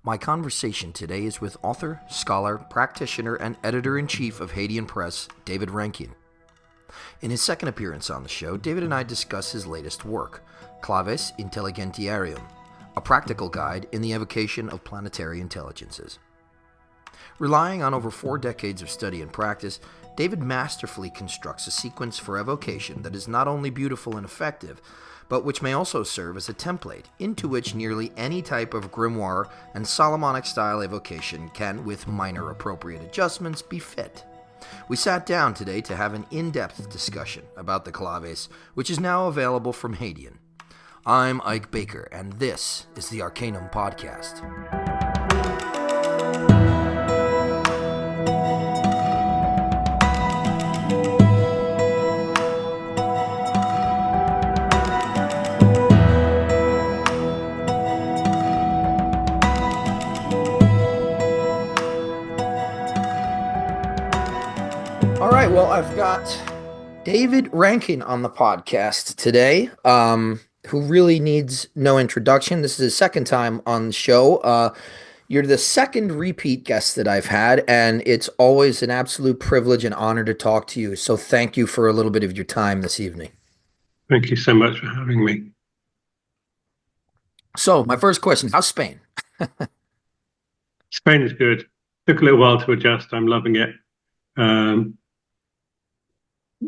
My conversation today is with author, scholar, practitioner, and editor-in-chief of Hadean Press, David Rankine. In his second appearance on the show, David and I discuss his latest work, Claves Intelligentiarium, a practical guide in the evocation of planetary intelligences. Relying on over 4 decades of study and practice, David masterfully constructs a sequence for evocation that is not only beautiful and effective, but which may also serve as a template into which nearly any type of grimoire and Solomonic-style evocation can, with minor appropriate adjustments, be fit. We sat down today to have an in-depth discussion about the Claves, which is now available from Hadean. I'm Ike Baker, and this is the Arcanum Podcast. All right, well, I've got David Rankine on the podcast today, who really needs no introduction. This is his second time on the show. You're the second repeat guest that I've had, and it's always an absolute privilege and honor to talk to you. So thank you for a little bit of your time this evening. Thank you so much for having me. So my first question, how's Spain? Spain is good. Took a little while to adjust. I'm loving it.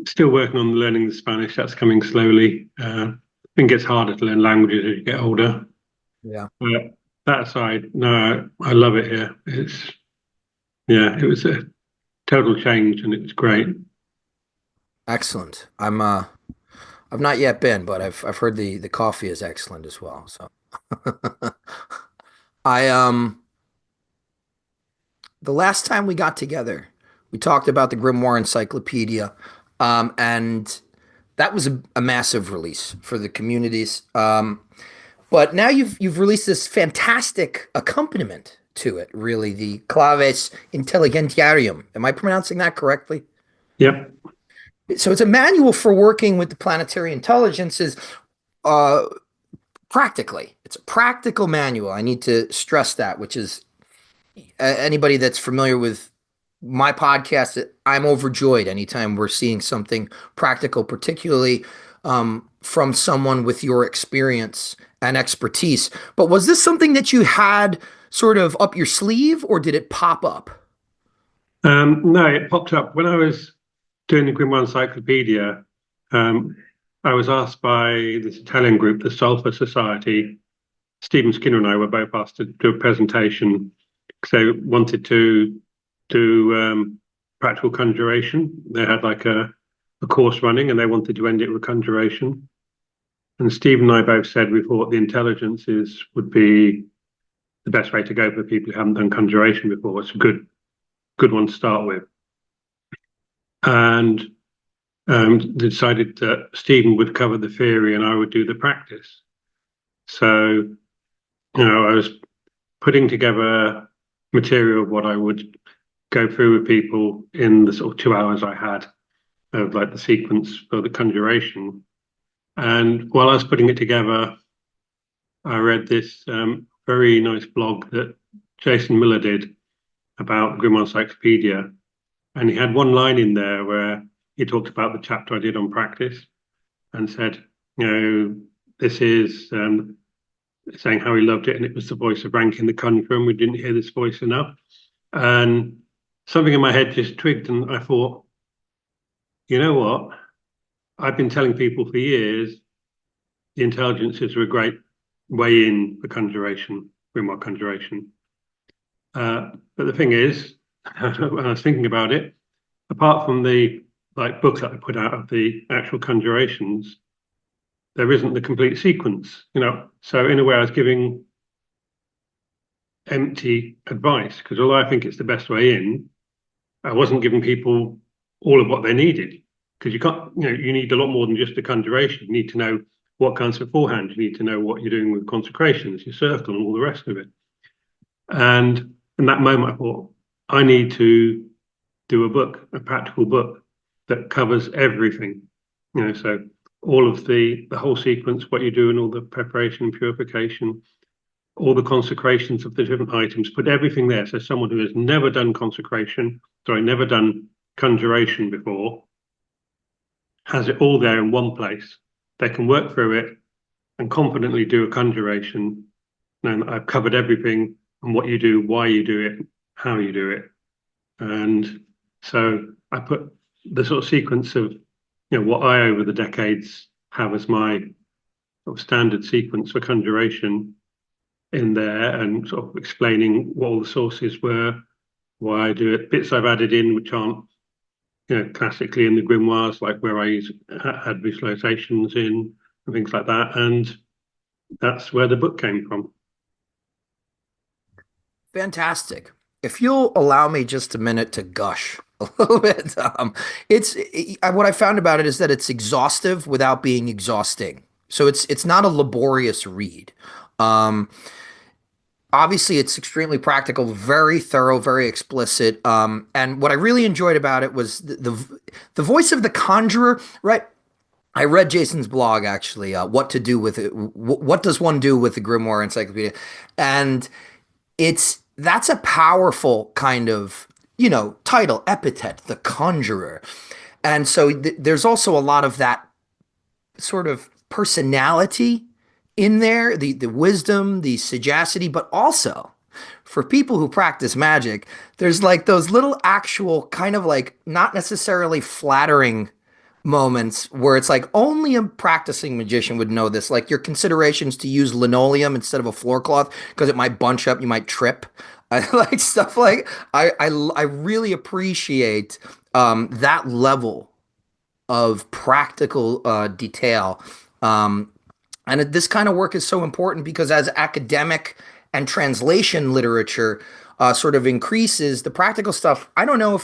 Still working on learning the Spanish. That's coming slowly. I think it gets harder to learn languages as you get older. Yeah. But that aside, no, I love it here. It was a total change and it was great. Excellent. I've not yet been, but I've heard the coffee is excellent as well. So the last time we got together, we talked about the Grimoire Encyclopedia, and that was a massive release for the communities. But now you've released this fantastic accompaniment to it, really, the Claves Intelligentiarium. Am I pronouncing that correctly? Yep. So it's a manual for working with the planetary intelligences, practically. It's a practical manual. I need to stress that, which is anybody that's familiar with my podcast, I'm overjoyed anytime we're seeing something practical, particularly from someone with your experience and expertise. But was this something that you had sort of up your sleeve, or did it pop up? No, it popped up when I was doing the Grimoire Encyclopedia. I was asked by this Italian group, the Sulphur Society. Stephen Skinner and I were both asked to do a presentation because they wanted to do practical conjuration. They had like a course running and they wanted to end it with conjuration. And Steve and I both said we thought the intelligences would be the best way to go for people who haven't done conjuration before. It's a good one to start with. And decided that Stephen would cover the theory and I would do the practice. So, I was putting together material of what I would go through with people in the sort of 2 hours I had of like the sequence for the conjuration. And while I was putting it together, I read this very nice blog that Jason Miller did about Grimoire Encyclopedia. And he had one line in there where he talked about the chapter I did on practice and said, this is saying how he loved it. And it was the voice of Rankine the Conjuring. We didn't hear this voice enough. And something in my head just twigged. And I thought, you know what? I've been telling people for years, the intelligences are a great way in for conjuration, grimoire conjuration. But the thing is, when I was thinking about it, apart from the book that I put out of the actual conjurations, there isn't the complete sequence, So in a way, I was giving empty advice because although I think it's the best way in, I wasn't giving people all of what they needed because you can't, you need a lot more than just the conjuration. You need to know what comes beforehand. You need to know what you're doing with consecrations, your circle, and all the rest of it. And in that moment, I thought, I need to do a practical book that covers everything, so all of the whole sequence, what you do and all the preparation and purification, all the consecrations of the different items, put everything there. So someone who has never done never done conjuration before, has it all there in one place. They can work through it and confidently do a conjuration. And I've covered everything and what you do, why you do it, how you do it. And so I put the sort of sequence of, what I over the decades have as my sort of standard sequence for conjuration in there, and sort of explaining what all the sources were, why I do it, bits I've added in which aren't, classically in the grimoires, like where I had visualizations in and things like that. And that's where the book came from. Fantastic. If you'll allow me just a minute to gush a little bit, what I found about it is that it's exhaustive without being exhausting. So it's not a laborious read. Um, Obviously, it's extremely practical, very thorough, very explicit. And what I really enjoyed about it was the voice of the conjurer, right? I read Jason's blog actually. What to do with it? What does one do with the Grimoire Encyclopedia? And that's a powerful kind of title, epithet, the conjurer. And so there's also a lot of that sort of personality in there, the wisdom, the sagacity, but also for people who practice magic, there's like those little actual kind of like not necessarily flattering moments where it's like only a practicing magician would know this, like your considerations to use linoleum instead of a floor cloth because it might bunch up, you might trip. I like stuff like I really appreciate that level of practical detail. Um, this kind of work is so important because as academic and translation literature sort of increases, the practical stuff, I don't know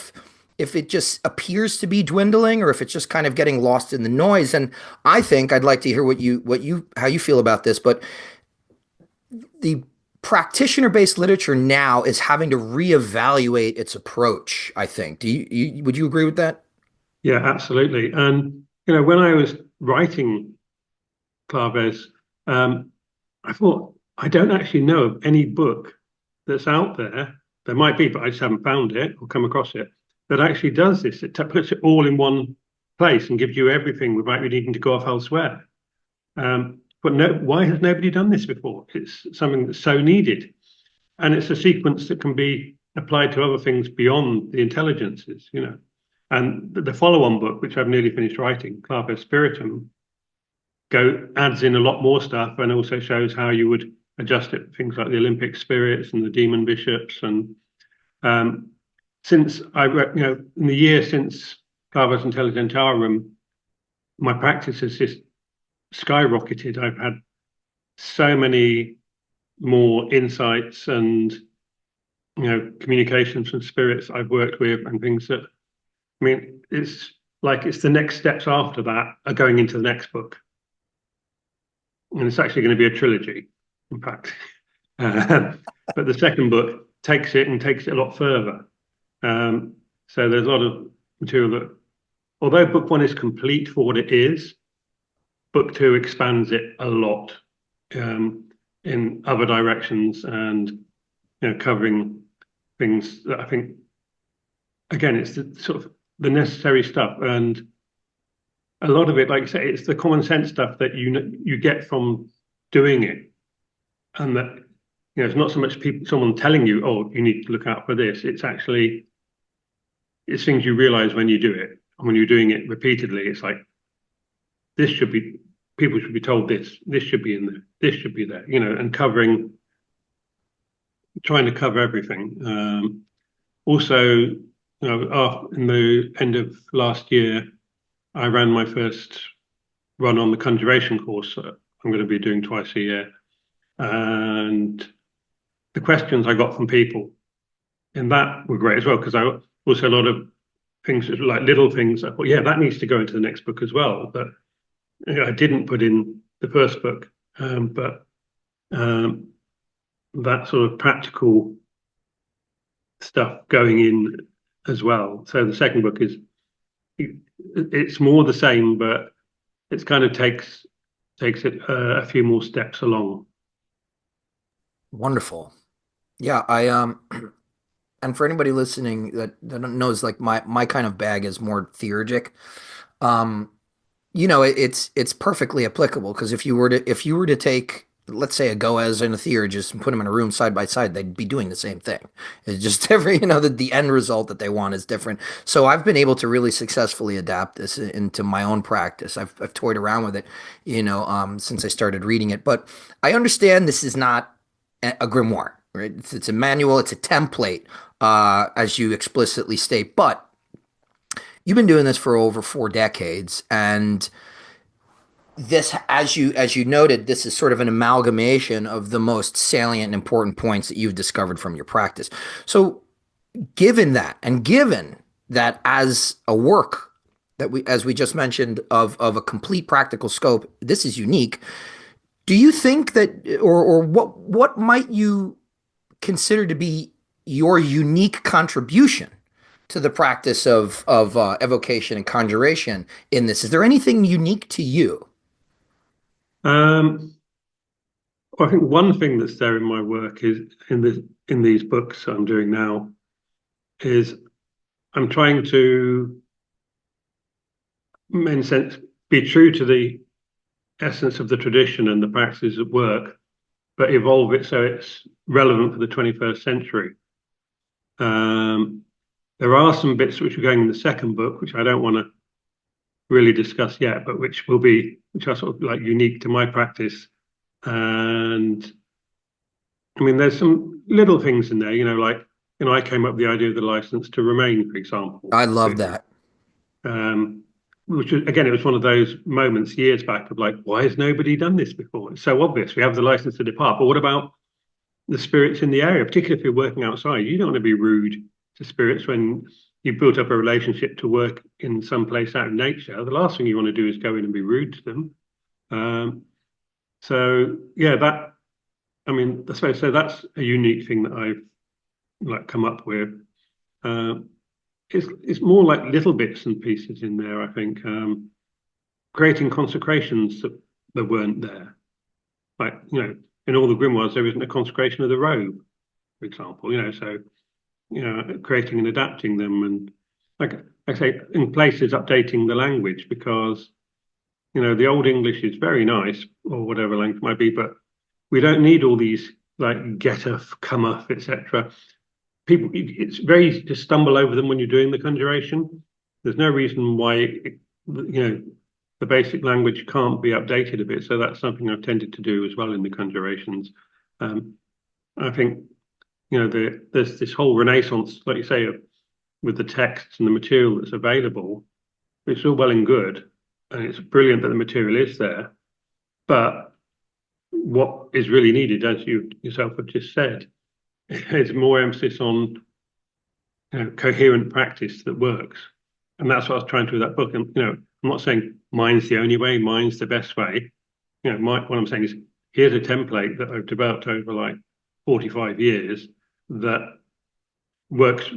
if it just appears to be dwindling or if it's just kind of getting lost in the noise. And I think I'd like to hear how you feel about this, but the practitioner-based literature now is having to reevaluate its approach, I think. Would you agree with that? Yeah, absolutely. And when I was writing Claves, I thought I don't actually know of any book that's out there. There might be, but I just haven't found it or come across it that actually does this. It puts it all in one place and gives you everything without you needing to go off elsewhere. But no, why has nobody done this before? It's something that's so needed, and it's a sequence that can be applied to other things beyond the intelligences. And the follow-on book, which I've nearly finished writing, Claves Spiritum, adds in a lot more stuff and also shows how you would adjust it, things like the Olympic spirits and the demon bishops. And since in the year since Claves Intelligentiarium, my practice has just skyrocketed. I've had so many more insights and communications from spirits I've worked with and things that, it's like it's the next steps after that are going into the next book. And it's actually going to be a trilogy, in fact. But the second book takes it a lot further. So there's a lot of material that, although book one is complete for what it is, book two expands it a lot in other directions and covering things that I think, again, it's the sort of the necessary stuff, and a lot of it, like you say, it's the common sense stuff that you get from doing it, and that it's not so much someone telling you, oh, you need to look out for this. It's things you realize when you do it, and when you're doing it repeatedly, it's like people should be told this should be in there, this should be there, and trying to cover everything. Also, in the end of last year, I ran my first run on the Conjuration course that I'm going to be doing twice a year. And the questions I got from people in that were great as well, because I also a lot of things, like little things, I thought, yeah, that needs to go into the next book as well. But I didn't put in the first book. But that sort of practical stuff going in as well. So the second book it's more the same, but it's kind of takes it a few more steps along. Wonderful. Yeah, and for anybody listening that knows, like my kind of bag is more theurgic. Um, it's perfectly applicable because if you were to take, let's say, a Goez and a Theurgist and put them in a room side by side, they'd be doing the same thing. It's just the end result that they want is different. So I've been able to really successfully adapt this into my own practice. I've toyed around with it, since I started reading it. But I understand this is not a grimoire, right? It's a manual, it's a template, as you explicitly state. But you've been doing this for over 4 decades, and this, as you noted, this is sort of an amalgamation of the most salient and important points that you've discovered from your practice. So given that, and given that as a work that we, as we just mentioned, of a complete practical scope, this is unique. Do you think that, or what might you consider to be your unique contribution to the practice of evocation and conjuration in this? Is there anything unique to you? Um, well, I think one thing that's there in my work is in these books I'm doing now is I'm trying to, in a sense, be true to the essence of the tradition and the practices at work, but evolve it so it's relevant for the 21st century. Um, there are some bits which are going in the second book, which I don't want to really discuss yet, but which are sort of like unique to my practice. And I mean, there's some little things in there, like, I came up with the idea of the license to remain, for example, I love which, that. um, which was, again, it was one of those moments years back of like, why has nobody done this before? It's so obvious. We have the license to depart, but what about the spirits in the area, particularly if you're working outside? You don't want to be rude to spirits when you've built up a relationship to work in some place out of nature. The last thing you want to do is go in and be rude to them. Um, so yeah, I mean, I suppose so. That's a unique thing that I've like come up with. Um, it's more like little bits and pieces in there. I think creating consecrations that weren't there. Like, in all the grimoires, there isn't a consecration of the robe, for example. So creating and adapting them, and like I say, in places updating the language because the old English is very nice or whatever language it might be, but we don't need all these like getuff, cometh, etc. People, it's very easy to stumble over them when you're doing the conjuration. There's no reason why the basic language can't be updated a bit. So that's something I've tended to do as well in the conjurations. Um, I think there's this whole renaissance, like you say, with the texts and the material that's available. It's all well and good, and it's brilliant that the material is there. But what is really needed, as you yourself have just said, is more emphasis on coherent practice that works. And that's what I was trying to do with that book. And I'm not saying mine's the only way, mine's the best way. What I'm saying is here's a template that I've developed over like 45 years that works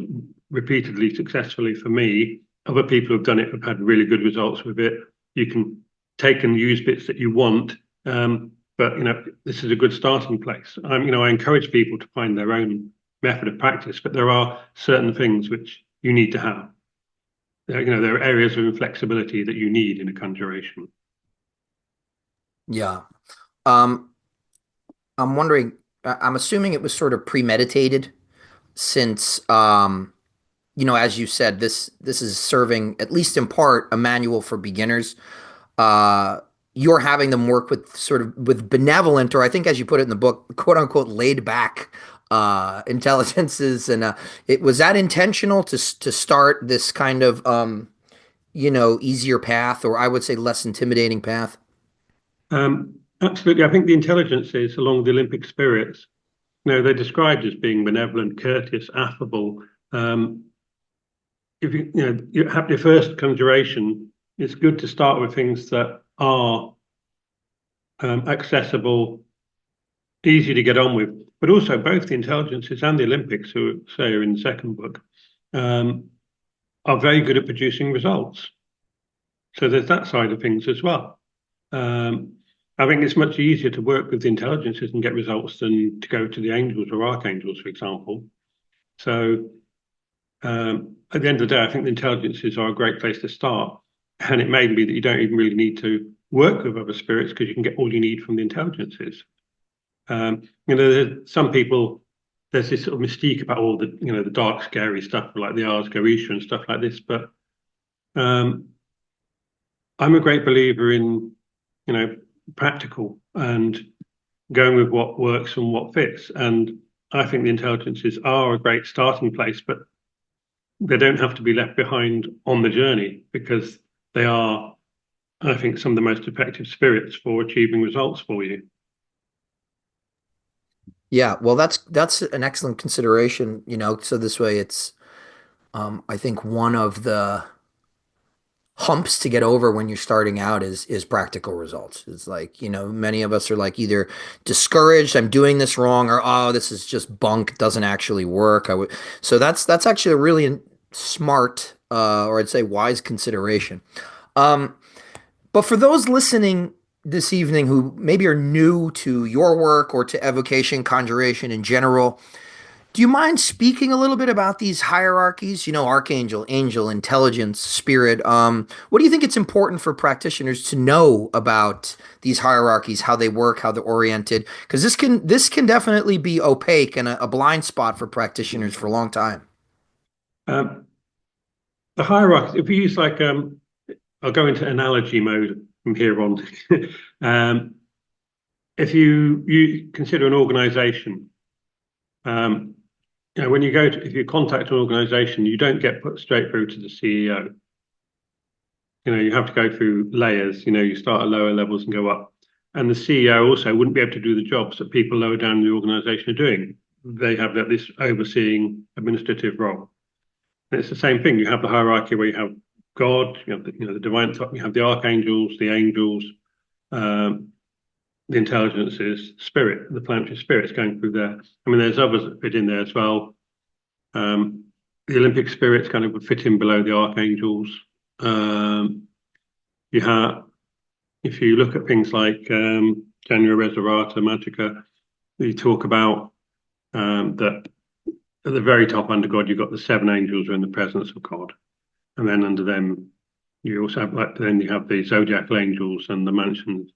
repeatedly successfully for me. Other people who've done it have had really good results with it. You can take and use bits that you want, but this is a good starting place. I encourage people to find their own method of practice, but there are certain things which you need to have. There are areas of inflexibility that you need in a conjuration. Yeah. Um, I'm wondering, I'm assuming it was sort of premeditated since, as you said, this is serving, at least in part, a manual for beginners. Uh, you're having them work with sort of with benevolent, or I think as you put it in the book, quote unquote, laid back intelligences. And it was that intentional to start this kind of easier path, or I would say less intimidating path. Absolutely. I think the intelligences along the Olympic spirits, they're described as being benevolent, courteous, affable. If you have your first conjuration, it's good to start with things that are accessible, easy to get on with. But also, both the intelligences and the Olympics, who say are in the second book, um, are very good at producing results. So there's that side of things as well. Um, I think it's much easier to work with the intelligences and get results than to go to the angels or archangels, for example. So at the end of the day, I think the intelligences are a great place to start. And it may be that you don't even really need to work with other spirits because you can get all you need from the intelligences. Some people, there's this sort of mystique about all the, the dark, scary stuff like the Ars Goetia and stuff like this. But I'm a great believer in, practical and going with what works and what fits. And I think the intelligences are a great starting place, but they don't have to be left behind on the journey because they are, I think, some of the most effective spirits for achieving results for you. Yeah, well, that's an excellent consideration, so this way it's I think one of the humps to get over when you're starting out is practical results. It's like, many of us are like either discouraged, I'm doing this wrong, or oh, this is just bunk, it doesn't actually work. So that's actually a really smart or I'd say wise consideration. Um, but for those listening this evening who maybe are new to your work or to evocation, conjuration in general, do you mind speaking a little bit about these hierarchies? Archangel, angel, intelligence, spirit. What do you think it's important for practitioners to know about these hierarchies, how they work, how they're oriented? Because this can definitely be opaque and a blind spot for practitioners for a long time. Um, the hierarchy, if we use I'll go into analogy mode from here on. um, if you consider an organization, um, when if you contact an organization, you don't get put straight through to the CEO. You have to go through layers. You start at lower levels and go up. And the CEO also wouldn't be able to do the jobs that people lower down in the organization are doing. They have this overseeing administrative role. And it's the same thing. You have the hierarchy where you have God, you have the divine top, you have the archangels, the angels, um, the intelligences, spirit, the planetary spirits going through there. I mean, there's others that fit in there as well. The Olympic spirits kind of would fit in below the archangels. You have, if you look at things like Janua Reservata, Magica, you talk about that at the very top under God, you've got the seven angels who are in the presence of God. And then under them, you also have then you have the zodiacal angels and the mansions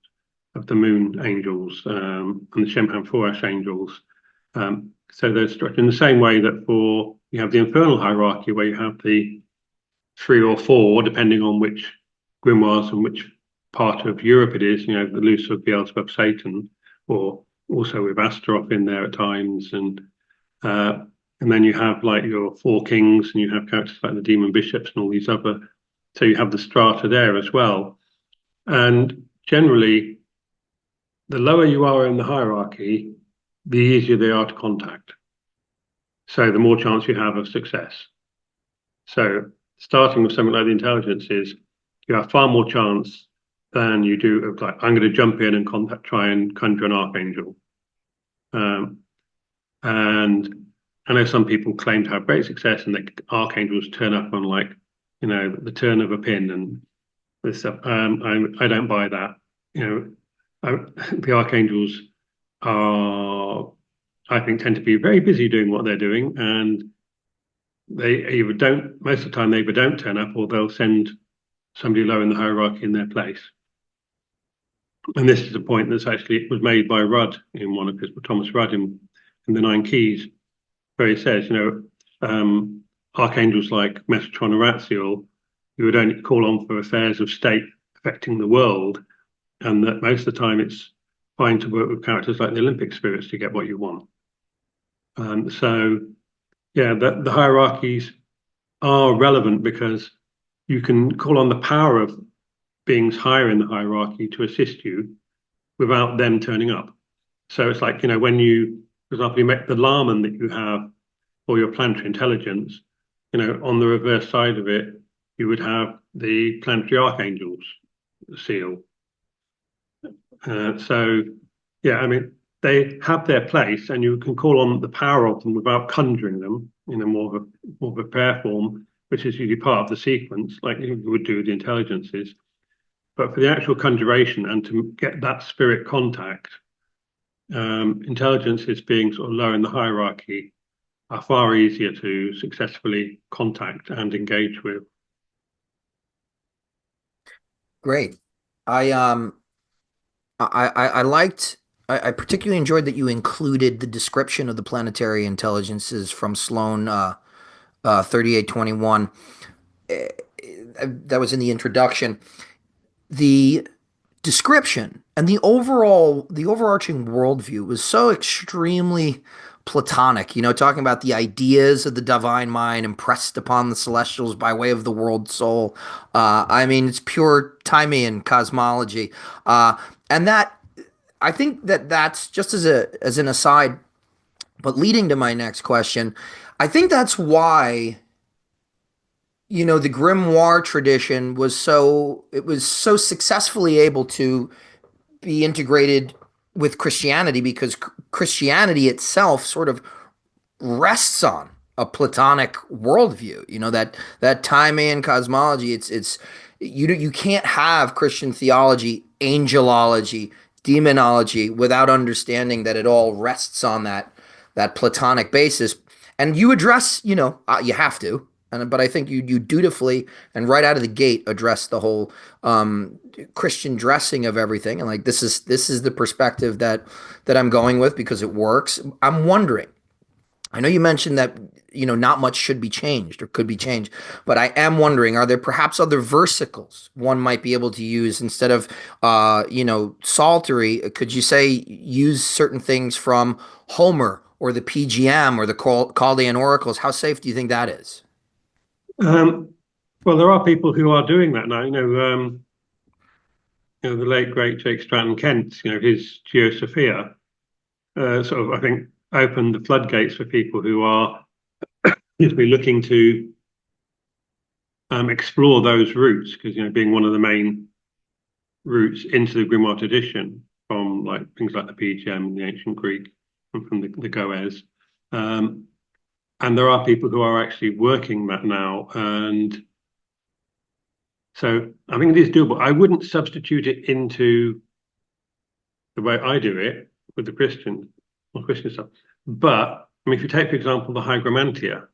of the moon angels and the Shemhan Forash angels. So they're structured in the same way that you have the infernal hierarchy where you have the three or four, depending on which grimoires and which part of Europe it is, the Lucifer, Beelzebub, Satan, or also with Astaroth in there at times. And then you have like your four kings and you have characters like the demon bishops and all these other. So you have the strata there as well. And generally, the lower you are in the hierarchy, the easier they are to contact. So the more chance you have of success. So starting with something like the intelligences, you have far more chance than you do of like, I'm going to jump in and try and conjure an archangel. And I know some people claim to have great success and the archangels turn up on the turn of a pin and this stuff. I don't buy that. The archangels are, I think, tend to be very busy doing what they're doing, and they either don't, most of the time, they either don't turn up or they'll send somebody low in the hierarchy in their place. And this is a point that's actually was made by Rudd in one of his, Thomas Rudd in the Nine Keys, where he says, archangels like Metatron or Ratziel, who would only call on for affairs of state affecting the world, and that most of the time it's fine to work with characters like the Olympic spirits to get what you want. The hierarchies are relevant because you can call on the power of beings higher in the hierarchy to assist you without them turning up. So it's like, when you, for example, you make the Laman that you have for your planetary intelligence, on the reverse side of it, you would have the planetary archangels seal. They have their place, and you can call on the power of them without conjuring them in a more of a prayer form, which is usually part of the sequence, like you would do with the intelligences. But for the actual conjuration and to get that spirit contact, intelligences being sort of low in the hierarchy are far easier to successfully contact and engage with. Great. I I liked I particularly enjoyed that you included the description of the planetary intelligences from Sloan 3821. That was in the introduction. The description and the overarching worldview was so extremely Platonic, talking about the ideas of the divine mind impressed upon the celestials by way of the world soul. I mean, it's pure Timean cosmology. And that, I think that's just as an aside, but leading to my next question, I think that's why the grimoire tradition was so successfully able to be integrated with Christianity, because Christianity itself sort of rests on a Platonic worldview. That Timean cosmology. It's you can't have Christian theology, angelology, demonology without understanding that it all rests on that Platonic basis. And you address, you have to, but I think you dutifully and right out of the gate address the whole Christian dressing of everything. And like this is the perspective that I'm going with because it works. I'm wondering. I know you mentioned that not much should be changed or could be changed, but I am wondering: are there perhaps other versicles one might be able to use instead of psaltery? Could you say use certain things from Homer or the PGM or the Chaldean oracles? How safe do you think that is? Well, there are people who are doing that now. The late great Jake Stratton Kent, his Geosophia, sort of, I think, opened the floodgates for people who are, looking to explore those routes, because being one of the main routes into the grimoire tradition from like things like the PGM, the ancient Greek, and from the Goez. And there are people who are actually working that now, and so I think it is doable. I wouldn't substitute it into the way I do it with the Christian stuff. But I mean, if you take, for example, the Hygromantia,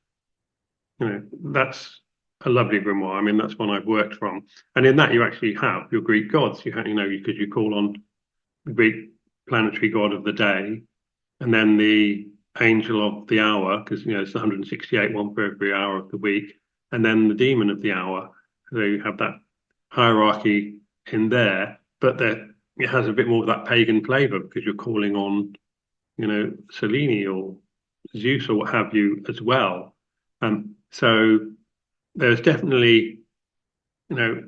that's a lovely grimoire. I mean, that's one I've worked from, and in that you actually have your Greek gods. You have, because you call on the Greek planetary god of the day, and then the angel of the hour, because it's 168, one for every hour of the week, and then the demon of the hour. So you have that hierarchy in there, but it has a bit more of that pagan flavor because you're calling on, Selene or Zeus or what have you as well. So there's definitely, I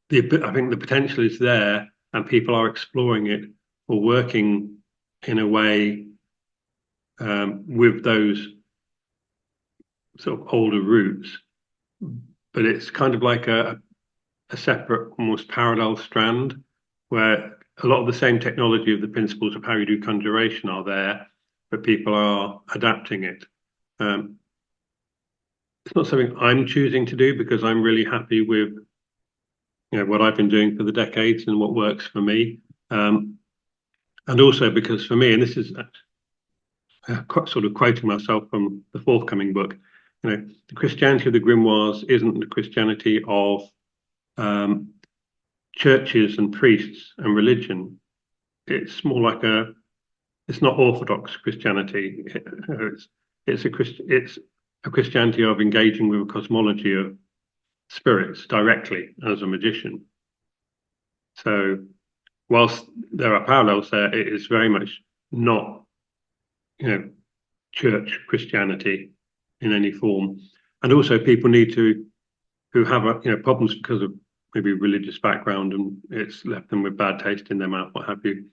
think the potential is there, and people are exploring it or working in a way with those sort of older roots, but it's kind of like a separate, almost parallel strand where a lot of the same technology of the principles of how you do conjuration are there, but people are adapting it. It's not something I'm choosing to do because I'm really happy with what I've been doing for the decades and what works for me. And also because for me, and this is sort of quoting myself from the forthcoming book, the Christianity of the grimoires isn't the Christianity of churches and priests and religion. It's more like it's not Orthodox Christianity. It's a Christianity of engaging with a cosmology of spirits directly as a magician. So whilst there are parallels there, it is very much not, church Christianity in any form. And also people need to, who have, problems because of maybe religious background and it's left them with bad taste in their mouth, what have you.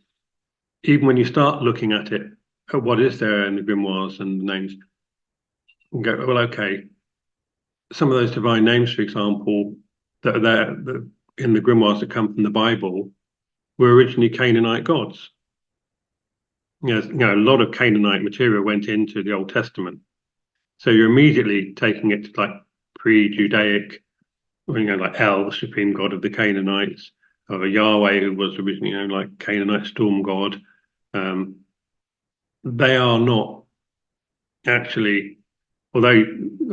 Even when you start looking at it, at what is there in the grimoires and the names, and go, well, okay, some of those divine names, for example, that are there in the grimoires that come from the Bible were originally Canaanite gods. A lot of Canaanite material went into the Old Testament. So you're immediately taking it to like pre-Judaic, like El, the supreme god of the Canaanites, Yahweh, who was originally, like Canaanite storm god. They are not actually, although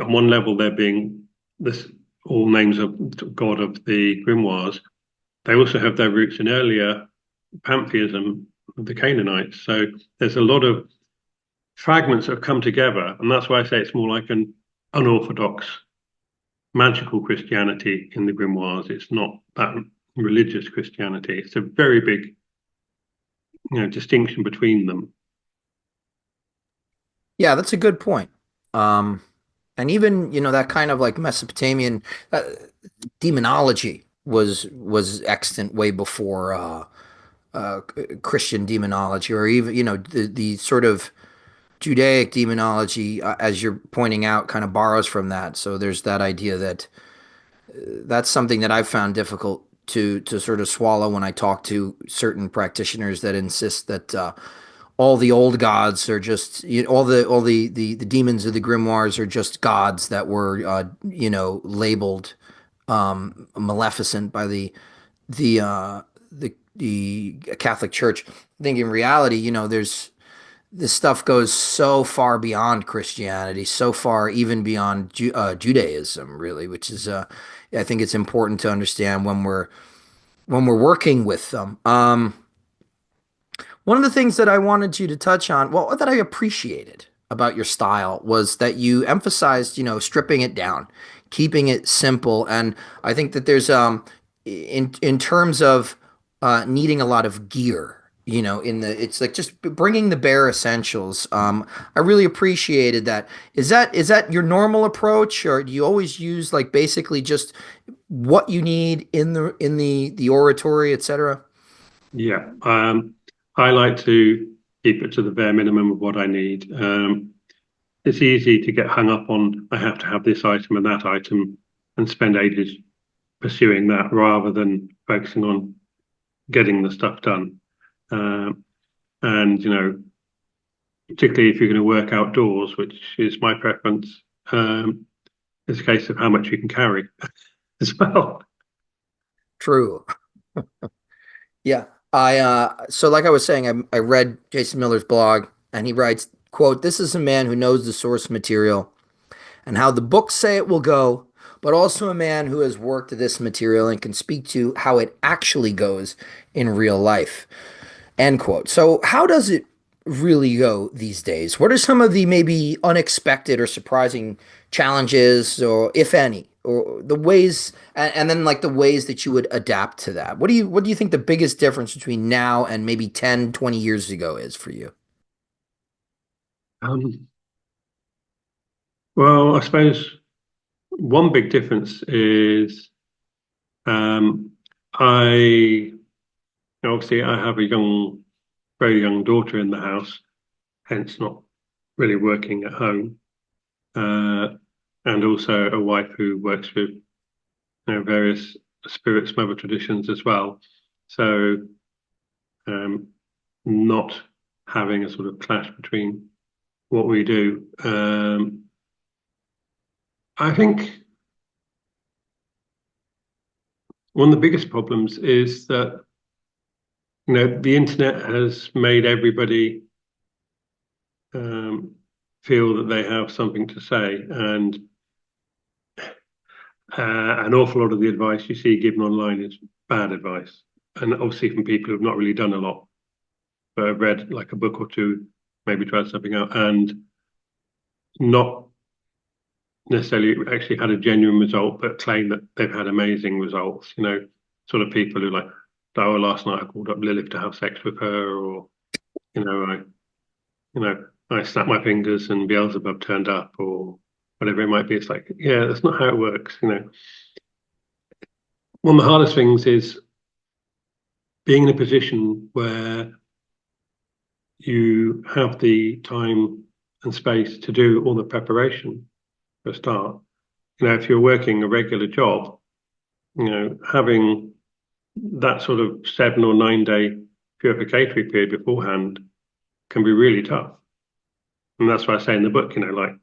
on one level they're being this all names of God of the grimoires, they also have their roots in earlier pantheism of the Canaanites. So there's a lot of fragments that have come together, and that's why I say it's more like an unorthodox magical Christianity in the grimoires. It's not that religious Christianity. It's a very big, distinction between them. Yeah, that's a good point. Um, and even, that kind of like Mesopotamian demonology was extant way before Christian demonology, or even, the sort of Judaic demonology, as you're pointing out, kind of borrows from that. So there's that idea that that's something that I've found difficult to sort of swallow when I talk to certain practitioners that insist that all the old gods are just all the demons of the grimoires are just gods that were labeled maleficent by the Catholic Church. I think in reality, there's this stuff goes so far beyond Christianity, so far even beyond Judaism, really, which is I think it's important to understand when we're working with them. One of the things that I wanted you to touch on, well, that I appreciated about your style was that you emphasized, stripping it down, keeping it simple, and I think that there's in terms of needing a lot of gear, it's like just bringing the bare essentials. I really appreciated that. Is that your normal approach, or do you always use like basically just what you need in the oratory, etc.? Yeah. I like to keep it to the bare minimum of what I need. It's easy to get hung up on I have to have this item and that item and spend ages pursuing that rather than focusing on getting the stuff done. And particularly if you're going to work outdoors, which is my preference, it's a case of how much you can carry as well. True. Yeah. So like I was saying, I read Jason Miller's blog, and he writes, quote, "This is a man who knows the source material and how the books say it will go, but also a man who has worked this material and can speak to how it actually goes in real life." End quote. So how does it really go these days? What are some of the maybe unexpected or surprising challenges, or if any, or the ways, and then like the ways that you would adapt to that? What do you think the biggest difference between now and maybe 10, 20 years ago is for you? Um, well, I suppose one big difference is um, I obviously I have a very young daughter in the house, hence not really working at home, uh, and also a wife who works with various spirits from other traditions as well. So um, not having a sort of clash between what we do. I think one of the biggest problems is that the internet has made everybody um, feel that they have something to say, and an awful lot of the advice you see given online is bad advice, and obviously from people who've not really done a lot, but have read like a book or two, maybe tried something out, and not necessarily actually had a genuine result, but claim that they've had amazing results. Sort of people who like, oh, last night I called up Lilith to have sex with her, or you know, I, I snapped my fingers and Beelzebub turned up, or whatever it might be. It's like, yeah, that's not how it works. One of the hardest things is being in a position where you have the time and space to do all the preparation for a start. If you're working a regular job, having that sort of 7 or 9 day purificatory period beforehand can be really tough. And that's why I say in the book, like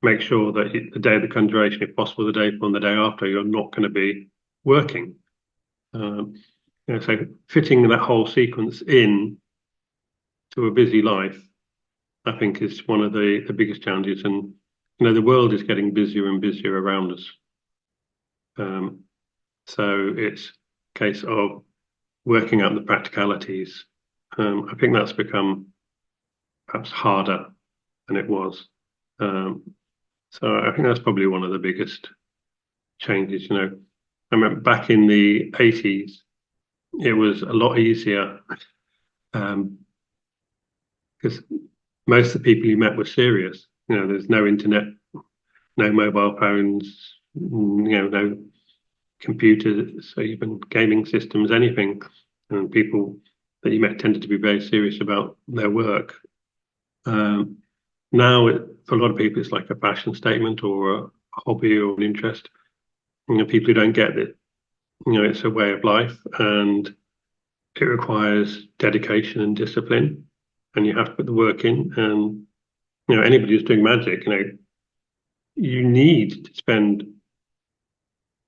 make sure that the day of the conjuration, if possible, the day before and the day after, you're not going to be working. So fitting that whole sequence in to a busy life, I think, is one of the biggest challenges. And the world is getting busier and busier around us. So it's a case of working out the practicalities. I think that's become perhaps harder than it was. So I think that's probably one of the biggest changes. I remember back in the 80s, it was a lot easier because most of the people you met were serious. There's no internet, no mobile phones, no computers, so even gaming systems, anything. And people that you met tended to be very serious about their work. Now, for a lot of people, it's like a fashion statement or a hobby or an interest. People who don't get it, it's a way of life, and it requires dedication and discipline, and you have to put the work in. And anybody who's doing magic, you need to spend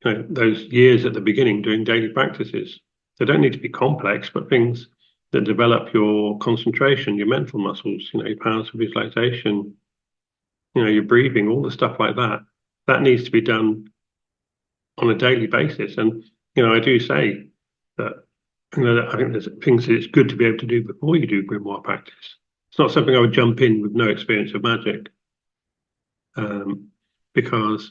those years at the beginning doing daily practices. They don't need to be complex, but things that develop your concentration, your mental muscles, your powers of visualization, your breathing, all the stuff like that. That needs to be done on a daily basis. And I do say that I think there's things that it's good to be able to do before you do grimoire practice. It's not something I would jump in with no experience of magic, because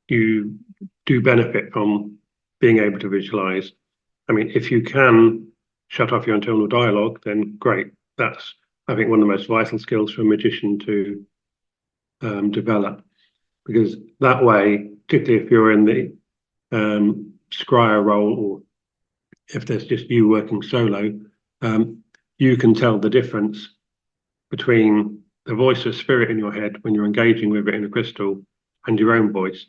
you do benefit from being able to visualize. I mean, if you can shut off your internal dialogue, then great. That's, I think, one of the most vital skills for a magician to develop, because that way, particularly if you're in the scryer role, or if there's just you working solo, you can tell the difference between the voice of spirit in your head when you're engaging with it in a crystal and your own voice.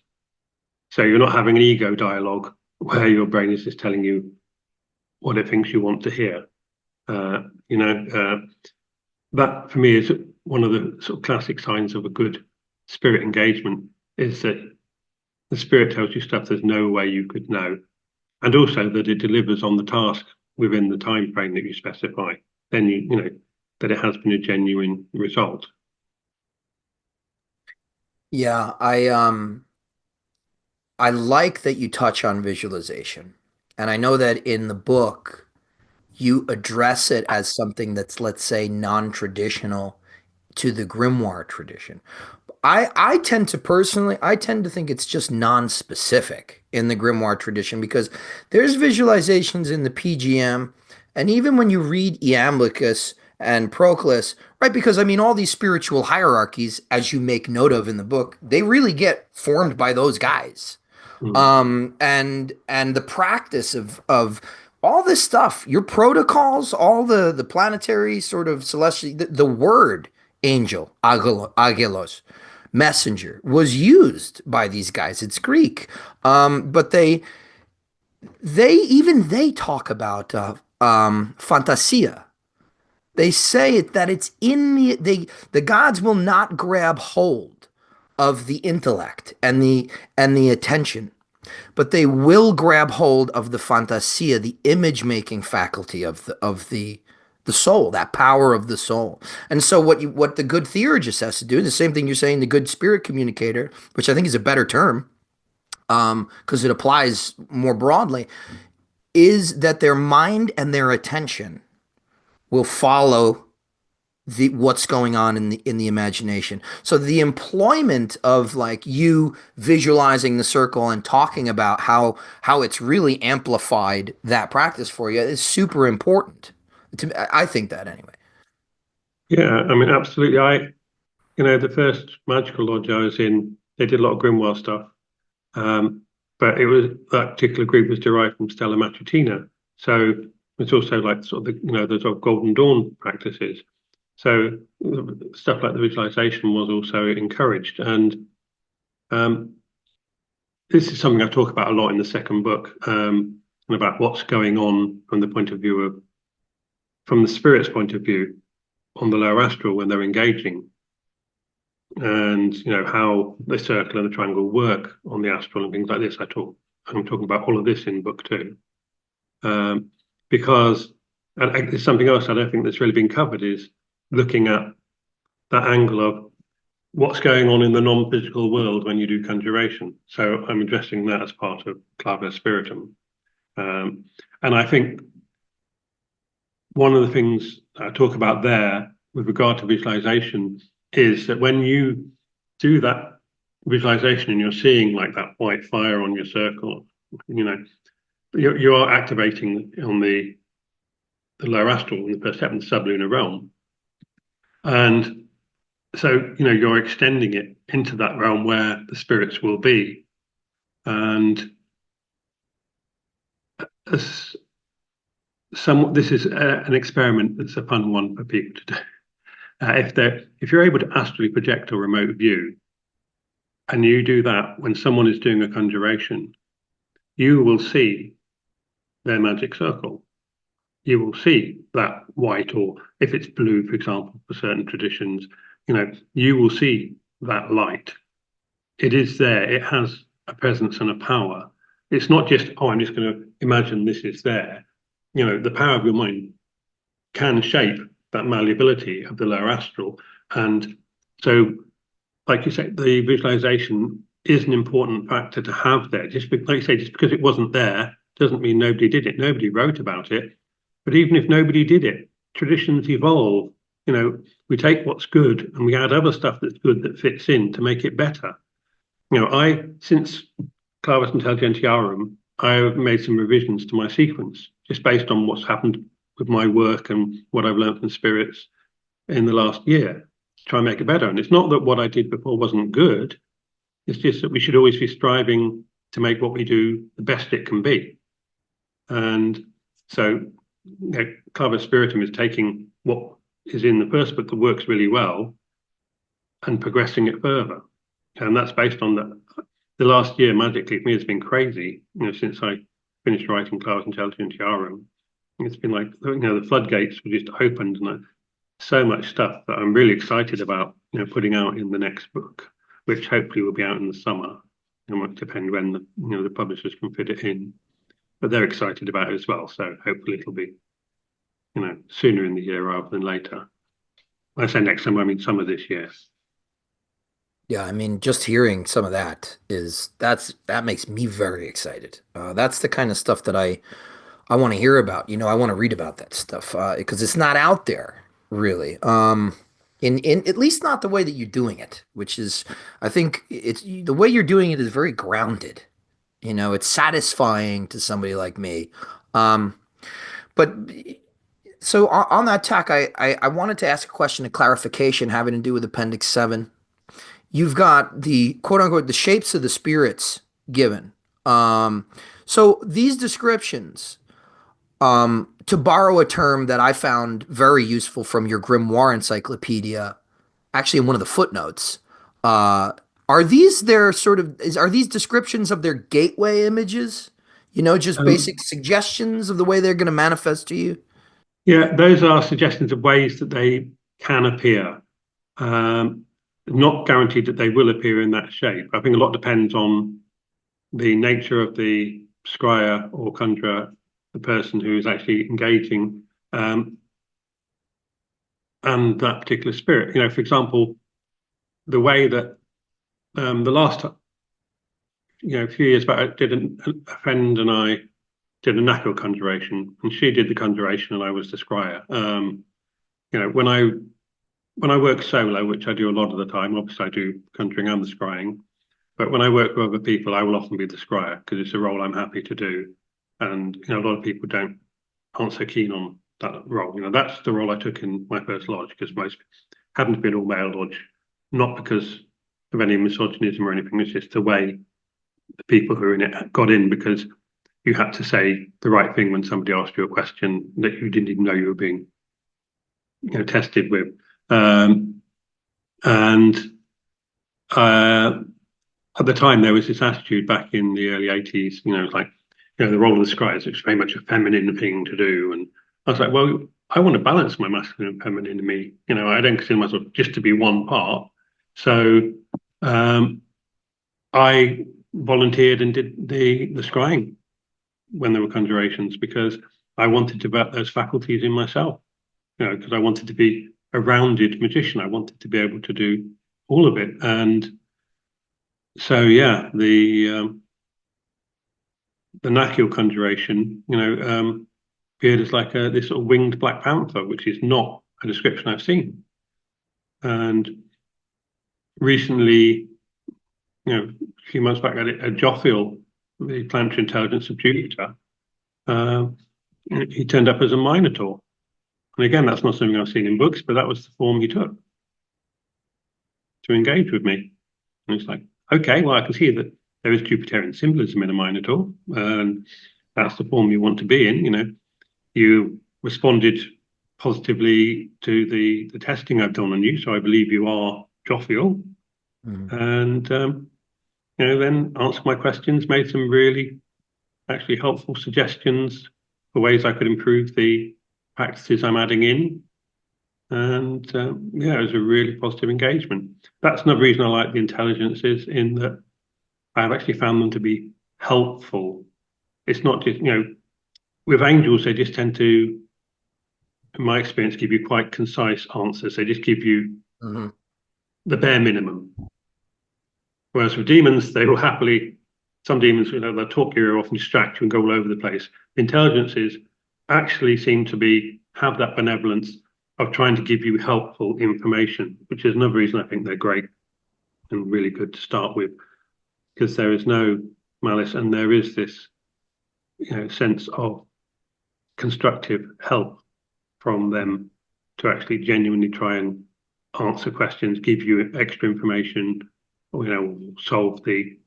So you're not having an ego dialogue where your brain is just telling you what it thinks you want to hear. That for me is one of the sort of classic signs of a good spirit engagement, is that the spirit tells you stuff there's no way you could know, and also that it delivers on the task within the time frame that you specify. Then you know that it has been a genuine result. Yeah, I like that you touch on visualization. And I know that in the book you address it as something that's, let's say, non-traditional to the grimoire tradition. I tend to think it's just non-specific in the grimoire tradition, because there's visualizations in the PGM, and even when you read Iamblichus and Proclus, right? Because I mean, all these spiritual hierarchies, as you make note of in the book, they really get formed by those guys. Mm. And the practice of all this stuff, your protocols, all the planetary sort of celestial, the word angel, agelos, messenger, was used by these guys. It's Greek, but they talk about fantasia. They say that it's in the gods will not grab hold of the intellect and the attention, but they will grab hold of the fantasia, the image making faculty of the soul, that power of the soul. And so what the good theurgist has to do, the same thing you're saying, the good spirit communicator, which I think is a better term, because it applies more broadly, is that their mind and their attention will follow the what's going on in the imagination. So the employment of like you visualizing the circle and talking about how it's really amplified that practice for you is super important. I think that anyway. Yeah, I mean, absolutely. The first magical lodge I was in, they did a lot of grimoire stuff, but that particular group was derived from Stella Matutina, so it's also like sort of the sort of Golden Dawn practices. So stuff like the visualization was also encouraged, and this is something I talk about a lot in the second book, and about what's going on from the spirit's point of view on the lower astral when they're engaging, and how the circle and the triangle work on the astral and things like this. I'm talking about all of this in book two. because it's something else I don't think that's really been covered is looking at that angle of what's going on in the non-physical world when you do conjuration. So I'm addressing that as part of Claves Spiritum. And I think one of the things I talk about there with regard to visualization is that when you do that visualization and you're seeing like that white fire on your circle, you are activating on the lower astral, in the first step, in the sublunar realm. And so, you're extending it into that realm where the spirits will be. And this is an experiment that's a fun one for people to do. If you're able to astrally project a remote view, and you do that when someone is doing a conjuration, you will see their magic circle. You will see that white, or if it's blue, for example, for certain traditions, you will see that light. It is there. It has a presence and a power. It's not just, I'm just going to imagine this is there. The power of your mind can shape that malleability of the lower astral. And so, like you say, the visualization is an important factor to have there. Just because it wasn't there doesn't mean nobody did it. Nobody wrote about it. But even if nobody did it, traditions evolve. We take what's good and we add other stuff that's good that fits in to make it better. Since Claves Intelligentiarium, I have made some revisions to my sequence just based on what's happened with my work and what I've learned from spirits in the last year to try and make it better. And it's not that what I did before wasn't good. It's just that we should always be striving to make what we do the best it can be. And so Claves Spiritum is taking what is in the first book that works really well and progressing it further. And that's based on the last year magically for me has been crazy, since I finished writing Claves Intelligentiarium. It's been like, the floodgates were just opened, and so much stuff that I'm really excited about, putting out in the next book, which hopefully will be out in the summer. It might depend when the publishers can fit it in, but they're excited about it as well. So hopefully it'll be, sooner in the year rather than later. When I say next summer, I mean summer this year. Yeah, I mean, just hearing some of that that makes me very excited. That's the kind of stuff that I want to hear about. I want to read about that stuff because it's not out there really. In at least not the way that you're doing it, which is, I think it's the way you're doing it is very grounded. It's satisfying to somebody like me. But so on that tack, I wanted to ask a question of clarification having to do with Appendix 7. You've got the quote unquote the shapes of the spirits given. So these descriptions, to borrow a term that I found very useful from your grimoire encyclopedia, actually in one of the footnotes, are these are these descriptions of their gateway images? Just basic suggestions of the way they're going to manifest to you? Yeah, those are suggestions of ways that they can appear. Not guaranteed that they will appear in that shape. I think a lot depends on the nature of the scryer or conjurer, the person who is actually engaging, and that particular spirit. For example, the way that the last, a few years back, a friend and I did a knuckle conjuration, and she did the conjuration, and I was the scryer. When I work solo, which I do a lot of the time, obviously I do conjuring and the scrying, but when I work with other people, I will often be the scryer because it's a role I'm happy to do. And a lot of people aren't so keen on that role. That's the role I took in my first lodge because most happened to be an all-male lodge, not because of any misogynism or anything. It's just the way the people who are in it got in, because you had to say the right thing when somebody asked you a question that you didn't even know you were being tested with. And at the time, there was this attitude back in the early 80s, like, the role of the scribe is very much a feminine thing to do. And I was like, well, I want to balance my masculine and feminine in me. I don't consider myself just to be one part. So I volunteered and did the scrying. when there were conjurations, because I wanted to develop those faculties in myself. Because I wanted to be a rounded magician. I wanted to be able to do all of it. And so, yeah, the Nahil conjuration, appeared as like this sort of winged black panther, which is not a description I've seen. And recently, a few months back, I did a Jothiel, the planetary intelligence of Jupiter. Uh, he turned up as a Minotaur. And again, that's not something I've seen in books, but that was the form he took to engage with me. And it's like, okay, well, I can see that there is Jupiterian symbolism in a Minotaur, and that's the form you want to be in. You responded positively to the testing I've done on you, so I believe you are Jothiel. And then answered my questions, made some really actually helpful suggestions for ways I could improve the practices I'm adding in. And it was a really positive engagement. That's another reason I like the intelligences, in that I've actually found them to be helpful. It's not just, with angels, they just tend to, in my experience, give you quite concise answers. They just give you the bare minimum. Whereas with demons, they will happily, some demons, they'll talk your ear off and distract you and go all over the place. Intelligences actually seem to have that benevolence of trying to give you helpful information, which is another reason I think they're great and really good to start with, because there is no malice and there is this sense of constructive help from them to actually genuinely try and answer questions, give you extra information, solve the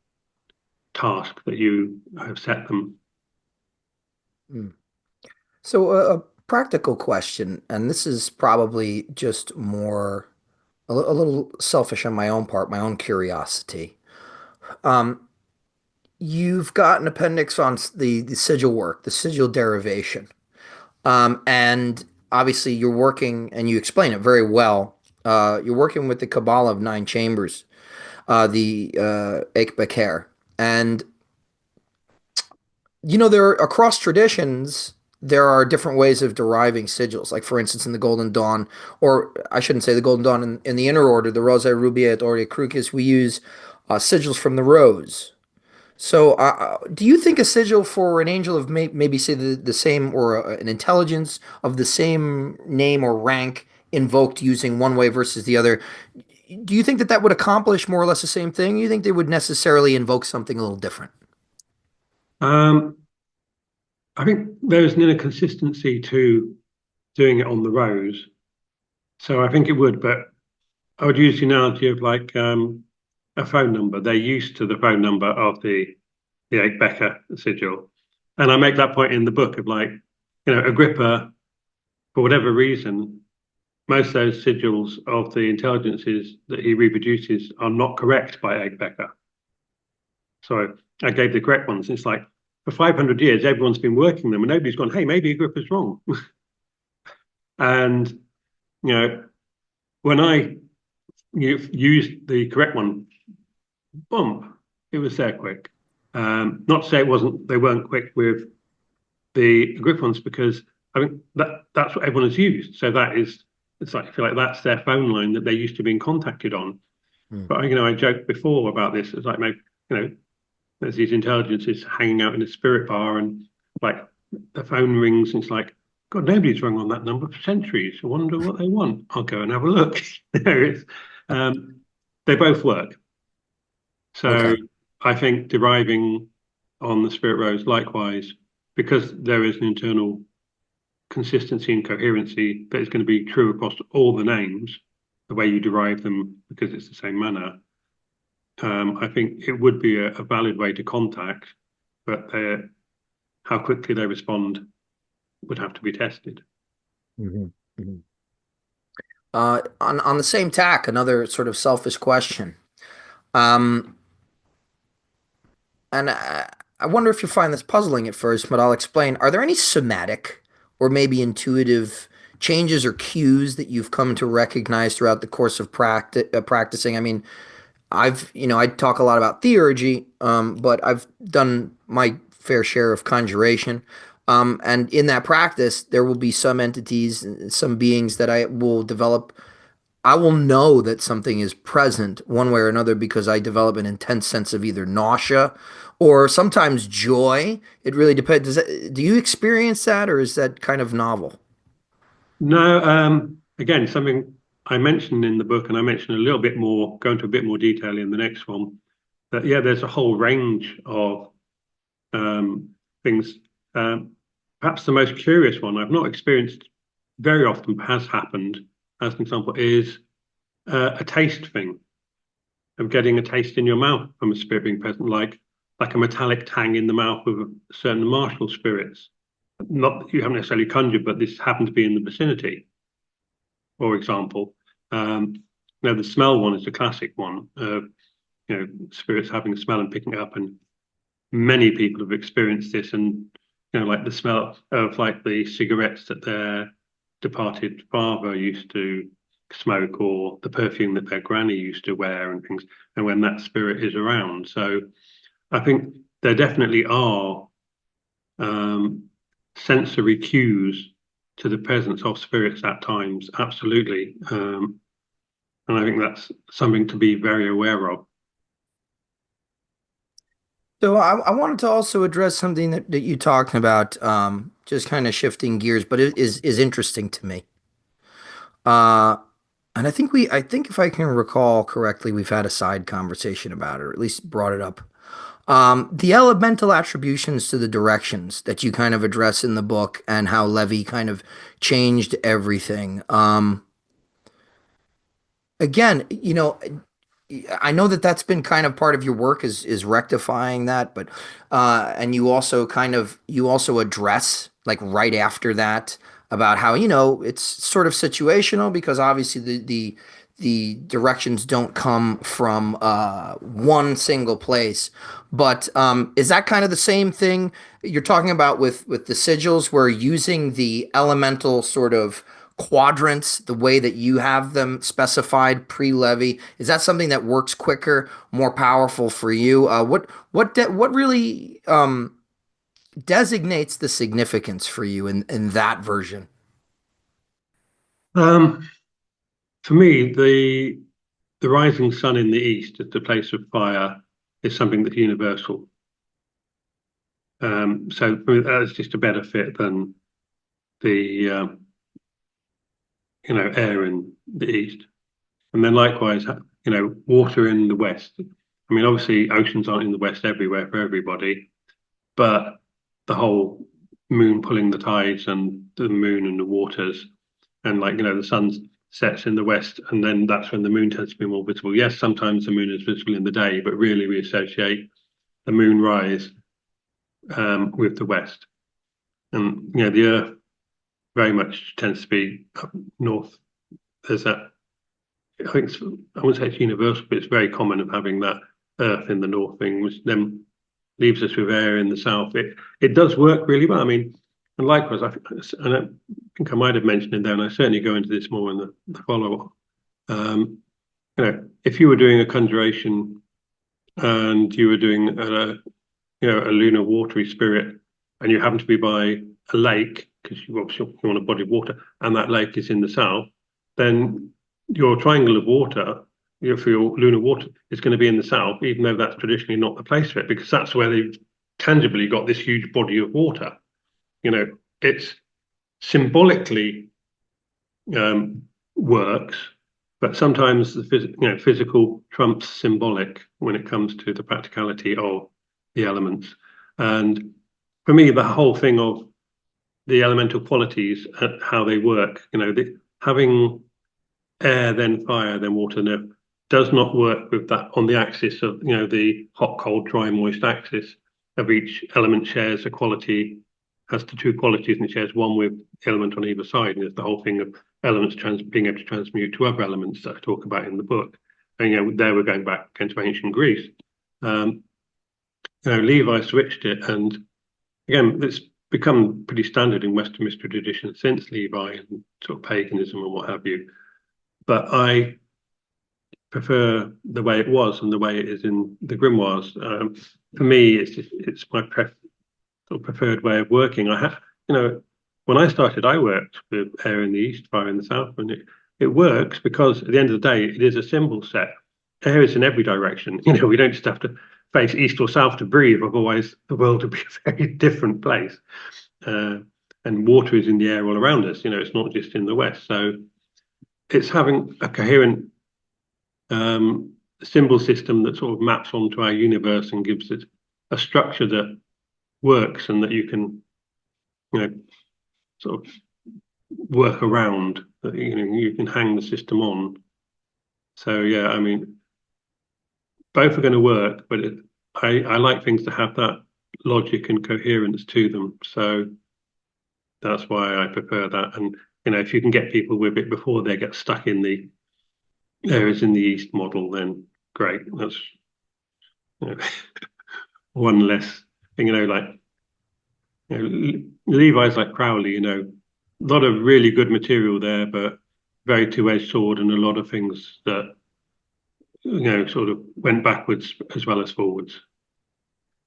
task that you have set them. So a practical question, and this is probably just more a little selfish on my own part, my own curiosity. Um, you've got an appendix on the sigil work, the sigil derivation. And obviously you're working, and you explain it very well. You're working with the Kabbalah of nine chambers, the Ekbeker. And there are, across traditions, there are different ways of deriving sigils. Like, for instance, in the Golden Dawn, or I shouldn't say the Golden Dawn, in the inner order, the Rosae Rubae et Aurea Crucis, we use sigils from the rose. So, do you think a sigil for an angel of maybe say the same, or an intelligence of the same name or rank invoked using one way versus the other, do you think that that would accomplish more or less the same thing? You think they would necessarily invoke something a little different? I think there's an inconsistency to doing it on the rose. So I think it would, but I would use the analogy of like a phone number. They're used to the phone number of the Becker sigil. And I make that point in the book of like, Agrippa, for whatever reason, most of those sigils of the intelligences that he reproduces are not correct by Becker. So I gave the correct ones. It's like, for 500 years, everyone's been working them and nobody's gone, hey, maybe Agrippa's wrong. And, when I used the correct one, boom, it was there quick. Not to say they weren't quick with the Agrippa ones, because I think that's what everyone has used. So it's like, I feel like that's their phone line that they're used to being contacted on. But I joked before about this. It's like, maybe, there's these intelligences hanging out in a spirit bar, and like the phone rings, and it's like, God, nobody's rung on that number for centuries. I wonder what they want. I'll go and have a look. There it is. They both work. So Okay. I think deriving on the spirit rose likewise, because there is an internal consistency and coherency that is going to be true across all the names, the way you derive them, because it's the same manner. I think it would be a valid way to contact, but how quickly they respond would have to be tested. On the same tack, another sort of selfish question. Um, and I wonder if you find this puzzling at first, but I'll explain. Are there any somatic or maybe intuitive changes or cues that you've come to recognize throughout the course of practicing? I mean, I talk a lot about theurgy, but I've done my fair share of conjuration. And in that practice, there will be some entities, some beings that I will develop. I will know that something is present one way or another because I develop an intense sense of either nausea or sometimes joy. It really depends. Do you experience that, or is that kind of novel? No, again, something I mentioned in the book, and I mentioned a little bit more, go into a bit more detail in the next one, that yeah, there's a whole range of things. Um, Perhaps the most curious one I've not experienced very often, but has happened, as an example, is a taste thing of getting a taste in your mouth from a spirit being present, like a metallic tang in the mouth of certain martial spirits. Not that you haven't necessarily conjured, but this happened to be in the vicinity, for example. The smell one is a classic one. Spirits having a smell and picking it up, and many people have experienced this. And like the smell of like the cigarettes that their departed father used to smoke, or the perfume that their granny used to wear, and things. And when that spirit is around, so I think there definitely are um, sensory cues to the presence of spirits at times. Absolutely. And I think that's something to be very aware of. So I wanted to also address something that you talked about, just kind of shifting gears, but it is interesting to me. Uh, and I think if I can recall correctly, we've had a side conversation about it, or at least brought it up. The elemental attributions to the directions that you kind of address in the book, and how Levy kind of changed everything. Again, I know that that's been kind of part of your work is rectifying that, but and you also address like right after that about how it's sort of situational because obviously the directions don't come from one single place. But is that kind of the same thing you're talking about with the sigils, where using the elemental sort of quadrants, the way that you have them specified pre-levy, is that something that works quicker, more powerful for you? What really designates the significance for you in that version? Um, for me, the rising sun in the east at the place of fire is something that's universal. So for me, that's just a better fit than the air in the east. And then likewise, water in the west. I mean, obviously, oceans aren't in the west everywhere for everybody, but the whole moon pulling the tides and the moon and the waters, and the sun sets in the west, and then that's when the moon tends to be more visible. Yes, sometimes the moon is visible in the day, but really we associate the moon rise with the west, and the Earth very much tends to be up north. There's that. I think I wouldn't say it's universal, but it's very common of having that Earth in the north thing, which then leaves us with air in the south. It does work really well. I mean, and likewise, and I think I might have mentioned it there, and I certainly go into this more in the follow-up. If you were doing a conjuration and you were doing a lunar watery spirit, and you happen to be by a lake, because you obviously want a body of water, and that lake is in the south, then your triangle of water, for your lunar water, is going to be in the south, even though that's traditionally not the place for it, because that's where they've tangibly got this huge body of water. It's symbolically works, but sometimes the physical trumps symbolic when it comes to the practicality of the elements. And for me, the whole thing of the elemental qualities and how they work, having air, then fire, then water, then earth, does not work with that on the axis of the hot, cold, dry, moist axis of each element shares a quality, has the two qualities, and it shares one with the element on either side. And there's the whole thing of elements being able to transmute to other elements that I talk about in the book. And there we're going back into ancient Greece. Levi switched it, and again, it's become pretty standard in Western mystery tradition since Levi and sort of paganism and what have you. But I prefer the way it was and the way it is in the grimoires. For me, it's my sort of preferred way of working. I have, when I started, I worked with air in the east, fire in the south, and it works because at the end of the day, it is a symbol set. Air is in every direction. We don't just have to face east or south to breathe, otherwise the world would be a very different place. Uh, and water is in the air all around us. It's not just in the west. So it's having a coherent symbol system that sort of maps onto our universe and gives it a structure that works and that you can, sort of work around. That you can hang the system on. So yeah, I mean, both are going to work, but I like things to have that logic and coherence to them. So that's why I prefer that. And if you can get people with it before they get stuck in the areas in the East model, then great. That's one less thing. Levi's like Crowley. A lot of really good material there, but very two-edged sword, and a lot of things that sort of went backwards as well as forwards.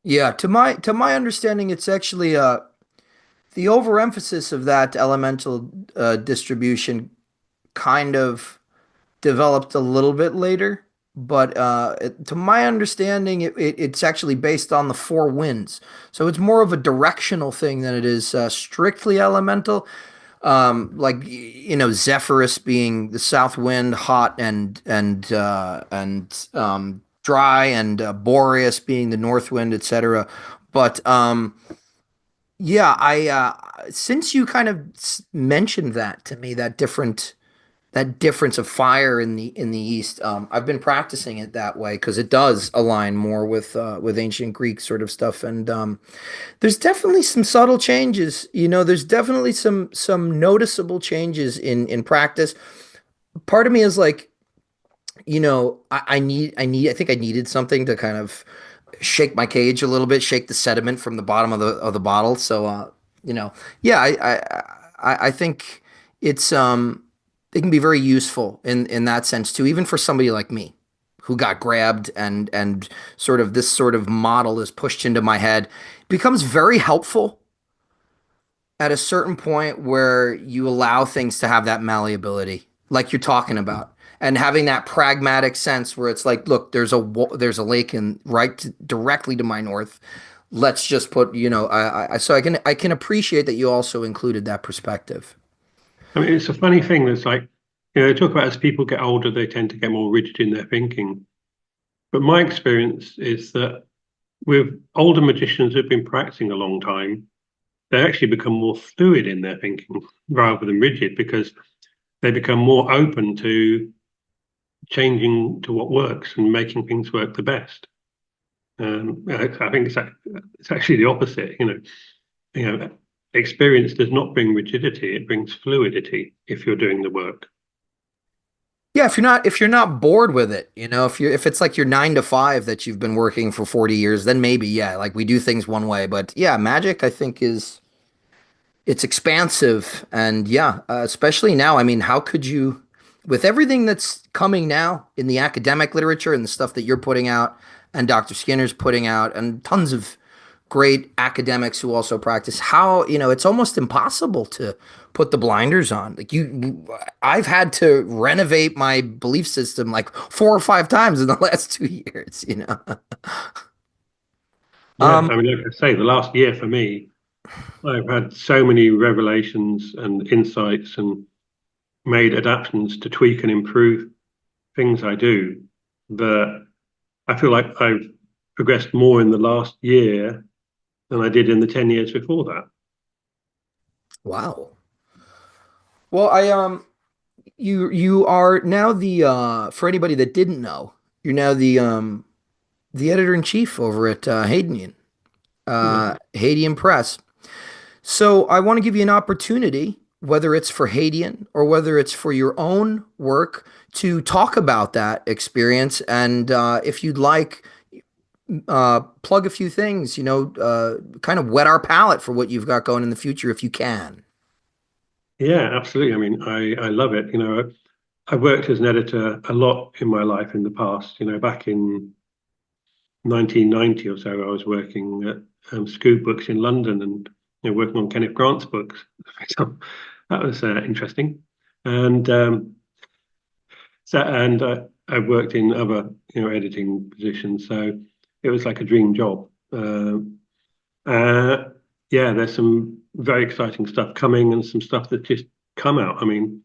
Yeah, to my understanding, it's actually the overemphasis of that elemental distribution kind of developed a little bit later, but to my understanding, it's actually based on the four winds. So it's more of a directional thing than it is strictly elemental. Like Zephyrus being the south wind, hot and dry, and Boreas being the north wind, etc. But yeah, I since you kind of mentioned that to me, that difference of fire in the East. I've been practicing it that way because it does align more with ancient Greek sort of stuff, and there's definitely some subtle changes. There's definitely some noticeable changes in practice. Part of me is like, I think I needed something to kind of shake my cage a little bit, shake the sediment from the bottom of the bottle. So, you know, yeah, I think it's it can be very useful in that sense too, even for somebody like me who got grabbed and sort of this sort of model is pushed into my head. It becomes very helpful at a certain point where you allow things to have that malleability, like you're talking about, and having that pragmatic sense where it's like, look, there's a lake in directly to my north. Let's just put, so I can appreciate that you also included that perspective. I mean, it's a funny thing that's like, they talk about as people get older, they tend to get more rigid in their thinking. But my experience is that with older magicians who've been practicing a long time, they actually become more fluid in their thinking rather than rigid because they become more open to changing to what works and making things work the best. I think it's actually the opposite. Experience does not bring rigidity; it brings fluidity if you're doing the work. Yeah, if you're not bored with it, if it's like your 9 to 5 that you've been working for 40 years, then maybe, yeah, like we do things one way. But yeah, magic, I think, is it's expansive, and yeah, especially now. I mean, how could you, with everything that's coming now in the academic literature and the stuff that you're putting out, and Dr. Skinner's putting out, and tons of great academics who also practice, how, it's almost impossible to put the blinders on. Like I've had to renovate my belief system like 4 or 5 times in the last 2 years. Yeah, Um, I mean, like I say, the last year for me, I've had so many revelations and insights and made adaptations to tweak and improve things I do that I feel like I've progressed more in the last year than I did in the 10 years before that. wow. Well, you are now the for anybody that didn't know, you're now the editor in chief over at Yeah. Hadean Press. So I want to give you an opportunity, whether it's for Hadean or whether it's for your own work, to talk about that experience. And if you'd like, plug a few things, kind of whet our palate for what you've got going in the future, if you can. Yeah, absolutely. I mean, I love it. I've worked as an editor a lot in my life in the past, back in 1990 or so, I was working at Scoop Books in London and working on Kenneth Grant's books. So that was interesting. And I worked in other editing positions, so it was like a dream job. Yeah, there's some very exciting stuff coming and some stuff that just come out. I mean,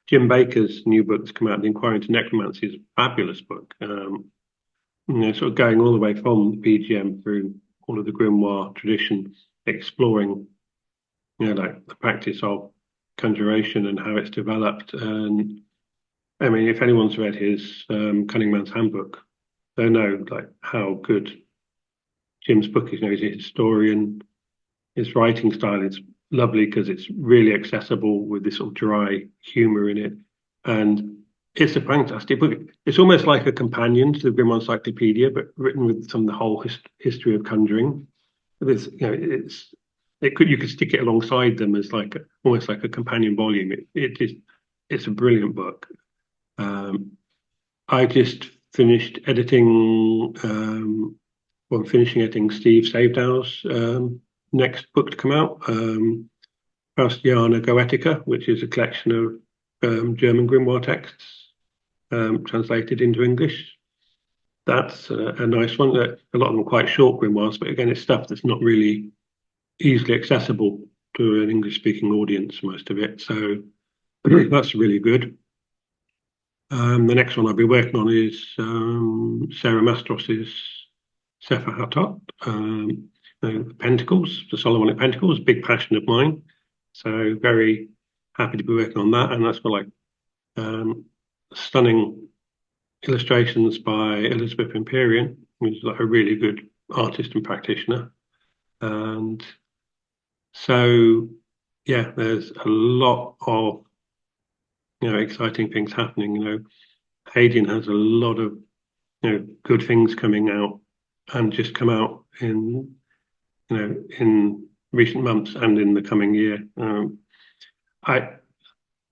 Jim Baker's new book that's come out, The Inquiry into Necromancy, is a fabulous book. Sort of going all the way from the PGM through all of the grimoire tradition, exploring, like the practice of conjuration and how it's developed. And I mean, if anyone's read his Cunning Man's Handbook, they know like how good Jim's book is. He's a historian. His writing style is lovely because it's really accessible with this sort of dry humor in it, and it's a fantastic book. It's almost like a companion to the Grimoire Encyclopedia, but written with some of the whole history of conjuring. It's you could stick it alongside them as like almost like a companion volume. It's a brilliant book. I just finished editing. I'm finishing editing Steve Savedow's next book to come out, Faustiana Goetica, which is a collection of German grimoire texts translated into English. That's a nice one. A lot of them are quite short grimoires, but again, it's stuff that's not really easily accessible to an English-speaking audience, most of it. So that's really good. The next one I'll be working on is Sarah Mastros's Sefer Hatot, the Pentacles, the Solomonic Pentacles, big passion of mine. So very happy to be working on that, and that's got like stunning illustrations by Elizabeth Empyrean, who's like a really good artist and practitioner. And so, yeah, there's a lot of exciting things happening. Hadean has a lot of good things coming out and just come out in recent months and in the coming year.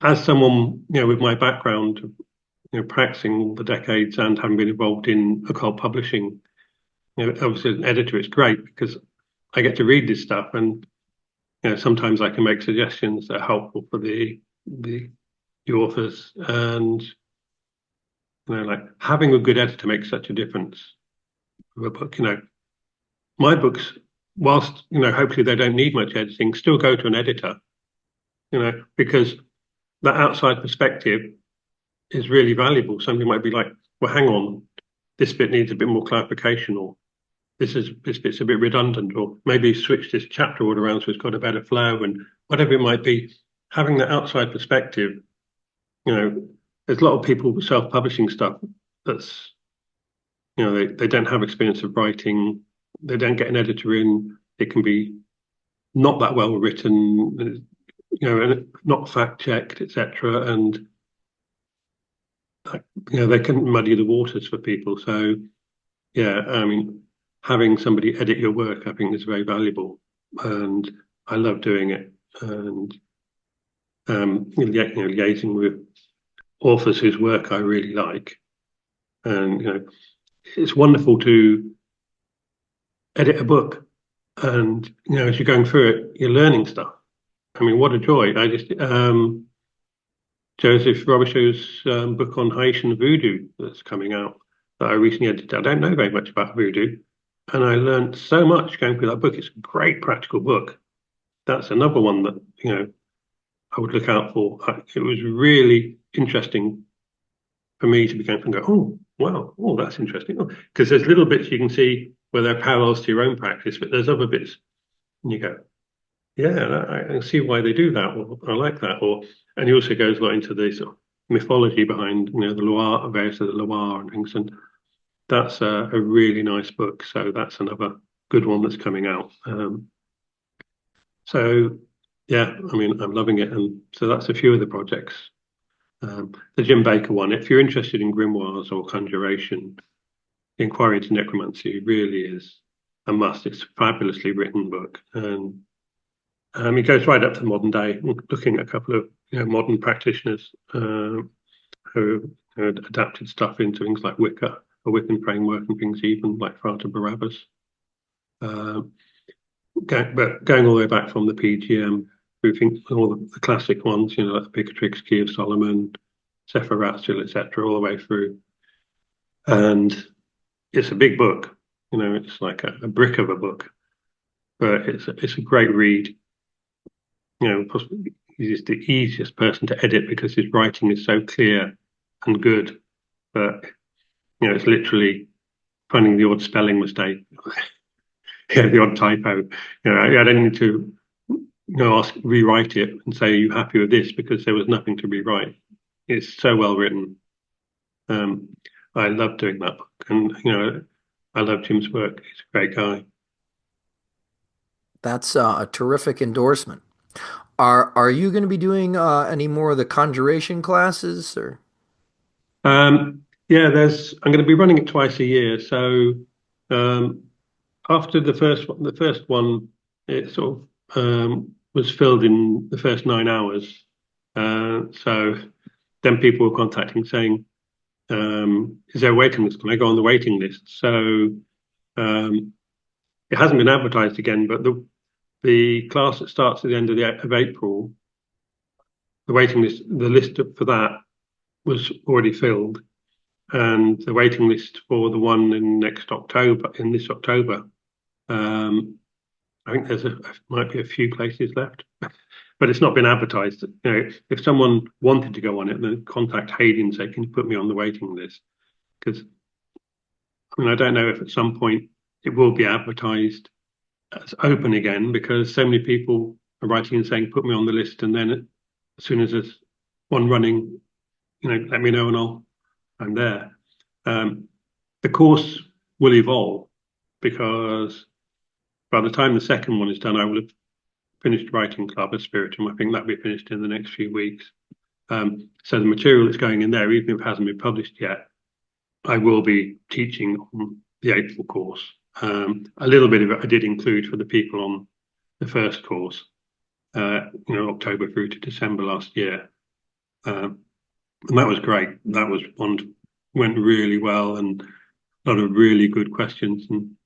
As someone with my background, practicing all the decades and having been involved in occult publishing, obviously as an editor, it's great because I get to read this stuff, and sometimes I can make suggestions that are helpful for the authors, and like having a good editor makes such a difference with a book. My books, whilst hopefully they don't need much editing, still go to an editor, because that outside perspective is really valuable. Somebody might be like, well, hang on, this bit needs a bit more clarification, or this bit's a bit redundant, or maybe switch this chapter order around so it's got a better flow, and whatever it might be. Having that outside perspective, there's a lot of people with self-publishing stuff that's, they don't have experience of writing, they don't get an editor in, it can be not that well written, and not fact-checked, etc. And they can muddy the waters for people. So, yeah, I mean, having somebody edit your work, I think, is very valuable, and I love doing it. And liaising with authors whose work I really like, and it's wonderful to edit a book, and as you're going through it, you're learning stuff. I mean, what a joy! I just Joseph Robichaud's book on Haitian voodoo that's coming out that I recently edited. I don't know very much about voodoo, and I learned so much going through that book. It's a great practical book. That's another one that I would look out for. It was really interesting for me to be going and go, oh, wow, oh, that's interesting. Because there's little bits you can see where there are parallels to your own practice, but there's other bits, and you go, yeah, I can see why they do that, or I like that. And he also goes a lot into the sort of mythology behind, the Loire, various of the Loire and things, and that's a really nice book. So that's another good one that's coming out. So yeah, I mean, I'm loving it, and so that's a few of the projects. The Jim Baker one, if you're interested in grimoires or conjuration, The Inquiry into Necromancy really is a must. It's a fabulously written book, and it goes right up to the modern day, looking at a couple of modern practitioners who adapted stuff into things like Wicca whipping framework and things, even like Frater Barabbas. But going all the way back from the PGM, we think all the classic ones, like the Picatrix, Key of Solomon, Sefer Ratziel, etc., all the way through. And it's a big book, it's like a brick of a book, but it's a great read. Possibly he's the easiest person to edit because his writing is so clear and good. But it's literally finding the odd spelling mistake, the odd typo. I don't need to rewrite it and say, "Are you happy with this?" Because there was nothing to rewrite. It's so well written. I love doing that book, and I love Jim's work. He's a great guy. That's a terrific endorsement. Are you going to be doing any more of the Conjuration classes, or? Yeah, I'm going to be running it twice a year. So after the first one, it sort of was filled in the first 9 hours. So then people were contacting saying, "Is there a waiting list? Can I go on the waiting list?" So it hasn't been advertised again, but the class that starts at the end of April, the waiting list, the list for that was already filled, and the waiting list for the one in this October, I think might be a few places left, but it's not been advertised. If someone wanted to go on it, then contact Hadean and say, "Can you put me on the waiting list?" Because I don't know if at some point it will be advertised as open again, because so many people are writing and saying, "Put me on the list," and then as soon as there's one running, let me know and I'm there. The course will evolve, because by the time the second one is done, I will have finished writing Claves Spiritum. I think that'll be finished in the next few weeks. So the material that's going in there, even if it hasn't been published yet, I will be teaching on the April course. A little bit of it I did include for the people on the first course, October through to December last year. And that was great. That went really well, and a lot of really good questions, and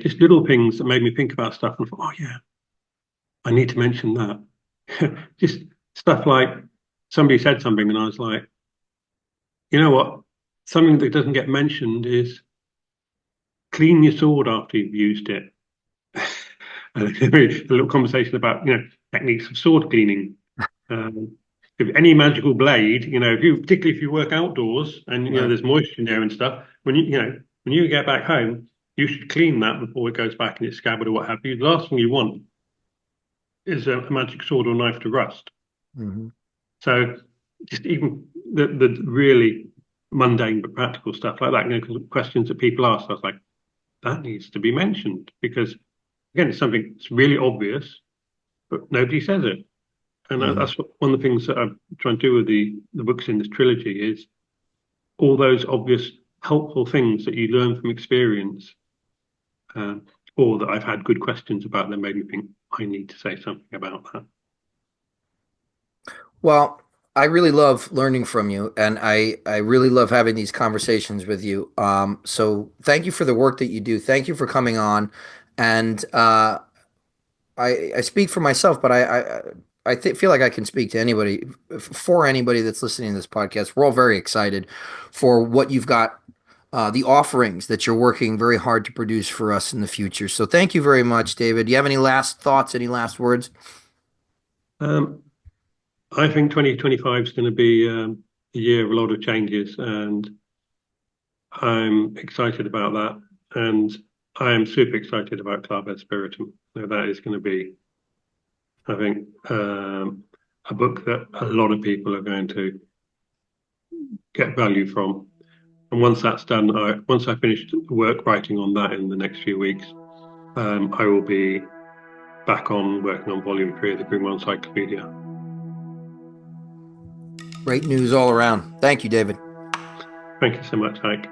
just little things that made me think about stuff and thought, "Oh yeah, I need to mention that." Just stuff like somebody said something and I was like, "You know what? Something that doesn't get mentioned is clean your sword after you've used it." A little conversation about techniques of sword cleaning. If any magical blade, particularly if you work outdoors and Right. there's moisture in there and stuff, when you get back home, you should clean that before it goes back in its scabbard or what have you. The last thing you want is a magic sword or knife to rust. Mm-hmm. So just even the really mundane but practical stuff like that, questions that people ask, I was like, that needs to be mentioned, because again, it's something that's really obvious, but nobody says it. And that's one of the things that I'm trying to do with the books in this trilogy, is all those obvious helpful things that you learn from experience, or that I've had good questions about that made me think I need to say something about that. Well, I really love learning from you, and I really love having these conversations with you. So thank you for the work that you do. Thank you for coming on. And I speak for myself, but feel like I can speak to anybody, for anybody that's listening to this podcast. We're all very excited for what you've got, the offerings that you're working very hard to produce for us in the future. So thank you very much, David. Do you have any last thoughts, any last words? I think 2025 is going to be a year of a lot of changes, and I'm excited about that. And I am super excited about Claves Spiritum. So that is going to be, I think, a book that a lot of people are going to get value from. And once that's done, once I finish the work writing on that in the next few weeks, I will be back on working on volume 3 of the Grimoire Encyclopedia. Great news all around. Thank you, David. Thank you so much, Ike.